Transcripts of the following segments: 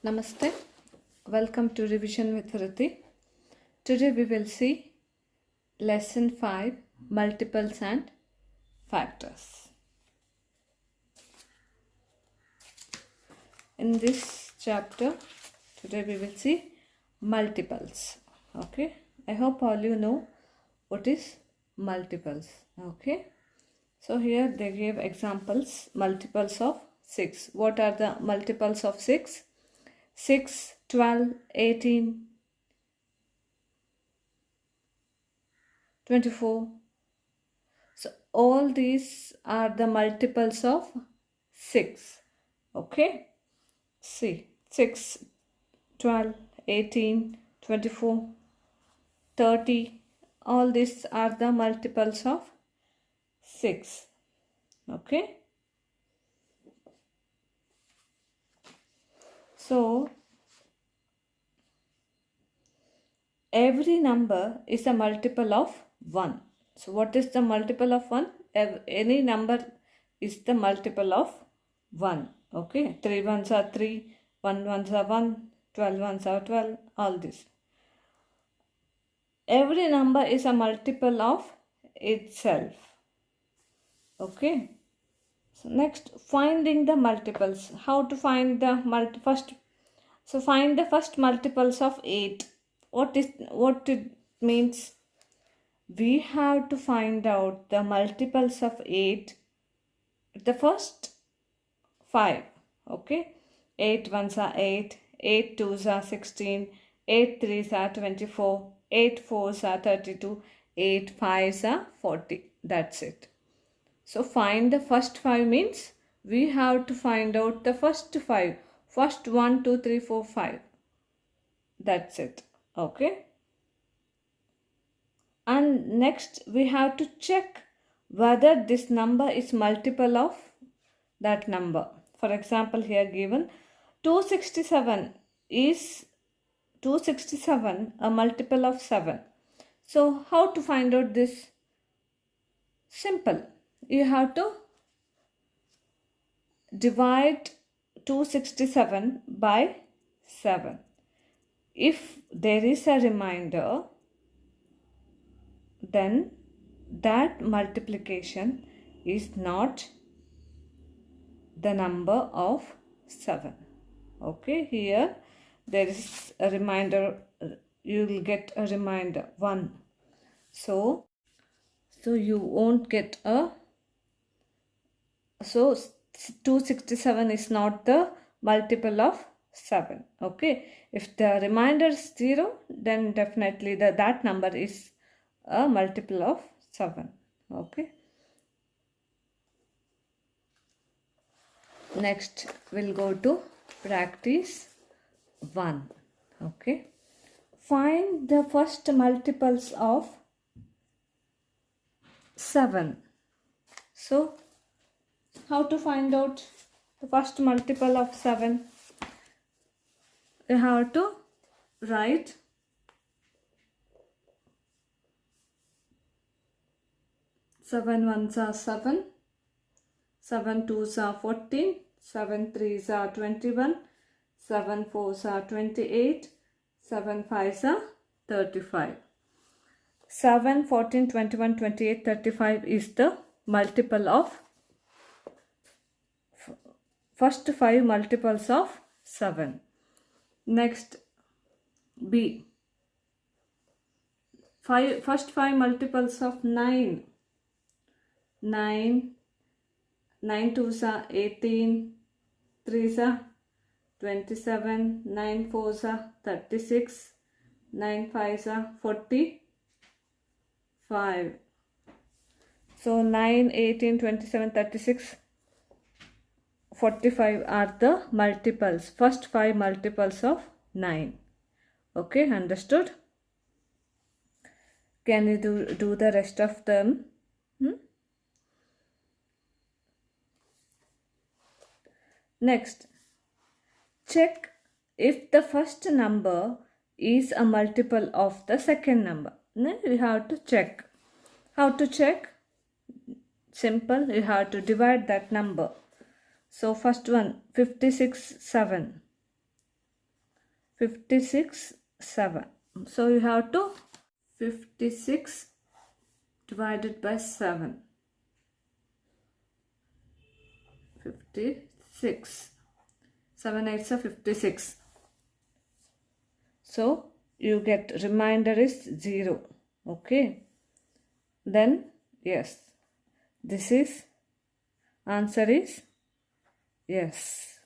Namaste. Welcome to Revision with Vrithi. Today we will see Lesson 5 Multiples and Factors. In this chapter, today we will see multiples. Okay. I hope all you know what is multiples. Okay. So here they give examples, multiples of 6. What are the multiples of 6? 6, 12, 18, 24. So all these are the multiples of 6. Okay. See, 6, 12, 18, 24, 30. All these are the multiples of 6. Okay. So every number is a multiple of 1. So what is the multiple of 1? Any number is the multiple of 1. Okay. 3 ones are 3, 1 ones are 1, 12 ones are 12, all this. Every number is a multiple of itself. Okay. So next, finding the multiples. How to find the first? So find the first multiples of 8. What it means? We have to find out the multiples of 8. The first 5. Okay. 8 ones are 8. 8 twos are 16. 8 threes are 24. 8 fours are 32. 8 fives are 40. That's it. So find the first 5 means we have to find out the first 5. First 1, 2, 3, 4, 5. That's it. Okay. And next we have to check whether this number is multiple of that number. For example, here given 267 is 267 a multiple of 7. So how to find out this? Simple. You have to divide 267 by 7. If there is a remainder, then that multiplication is not the number of 7. Okay, here there is a remainder, you will get a remainder 1. So you won't get a, so 267 is not the multiple of 7. Okay, if the remainder is 0, then definitely that number is a multiple of 7. Okay. Next we'll go to practice 1. Okay. Find the first multiples of 7. So how to find out the first multiple of 7? You have to write 7 ones are 7, 7 twos are 14, 7 threes are 21, 7 fours are 28, 7 fives are 35. 7, 14, 21, 28, 35 is the multiple of first 5 multiples of 7. Next, B. First 5 multiples of 9. 9 twos are 18, 3s are 27, 9 fours are 36, 9 fives are 45. So 9, 18, 27, 36, 45 are the multiples, first 5 multiples of 9. Okay, understood? Can you do the rest of them? Next, check if the first number is a multiple of the second number. You have to check. How to check? Simple, you have to divide that number. So first one, 56, 7. 56, 7. So you have to 56 divided by 7. 56. 7 8s are 56. So you get remainder is 0. Okay. Then yes. This is answer is yes.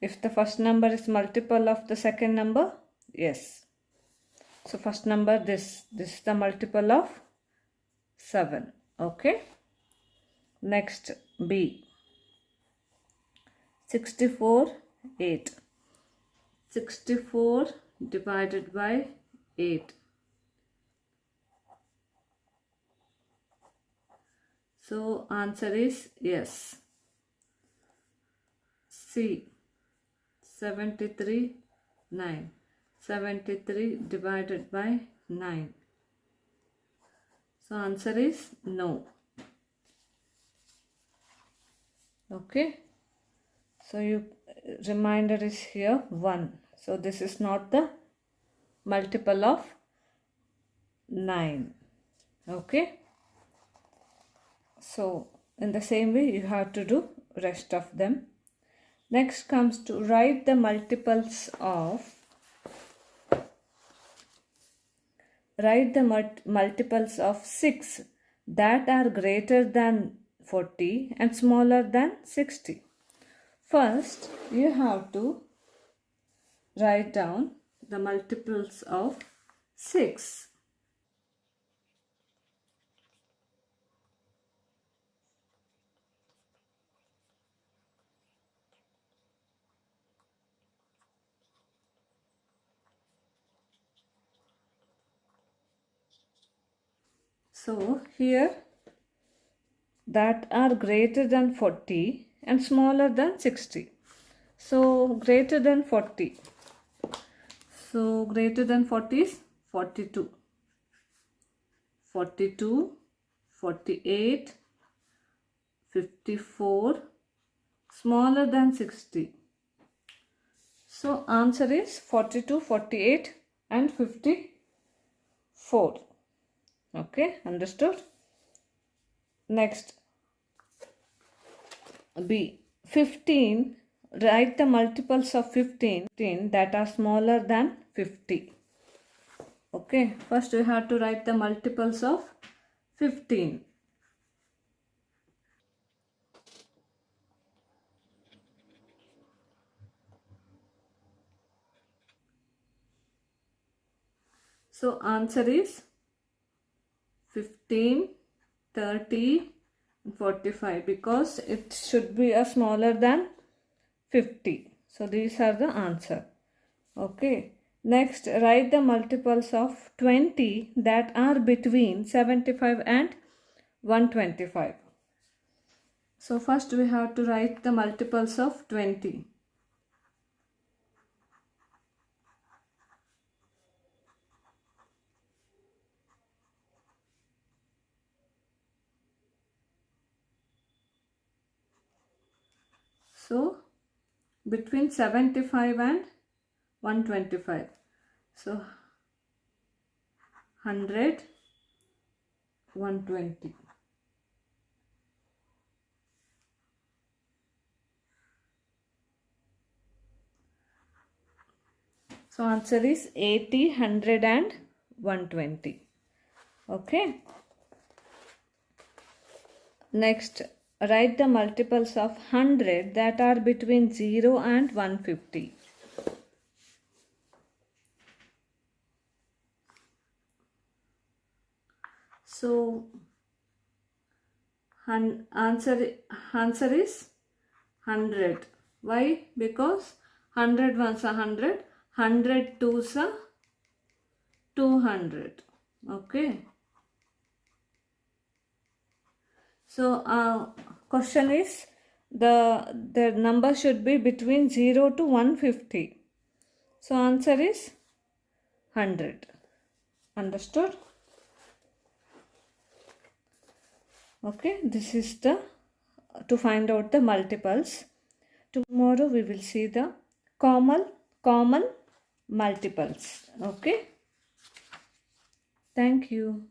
If the first number is multiple of the second number, yes. So first number this is the multiple of 7. Okay. Next B. 64, 8. 64 divided by 8. So answer is yes. C. 73, 9. 73 divided by 9. So answer is no. Okay. So you remainder is here 1. So this is not the multiple of 9. Okay. So in the same way you have to do rest of them. Next comes to write the multiples of multiples of 6 that are greater than 40 and smaller than 60. First, you have to write down the multiples of 6. So here that are greater than 40 and smaller than 60. So greater than 40. So greater than 40 is 42. 42, 48, 54, smaller than 60. So answer is 42, 48 and 54. Okay, understood? Next, B. 15. Write the multiples of 15 that are smaller than 50. Okay, first we have to write the multiples of 15. So answer is 15, 30 and 45 because it should be a smaller than 50. So these are the answer. Okay. Next, write the multiples of 20 that are between 75 and 125. So first we have to write the multiples of 20. So between 75 and 125. So 100, 120. So answer is 80, 100 and 120. Okay. Next, write the multiples of 100 that are between 0 and 150. So answer is 100. Why? Because 100 ones are 100, 100 twos are 200. Okay. So question is the number should be between 0 to 150. So answer is 100. Understood? Okay, this is the to find out the multiples. Tomorrow we will see the common multiples. Okay. Thank you.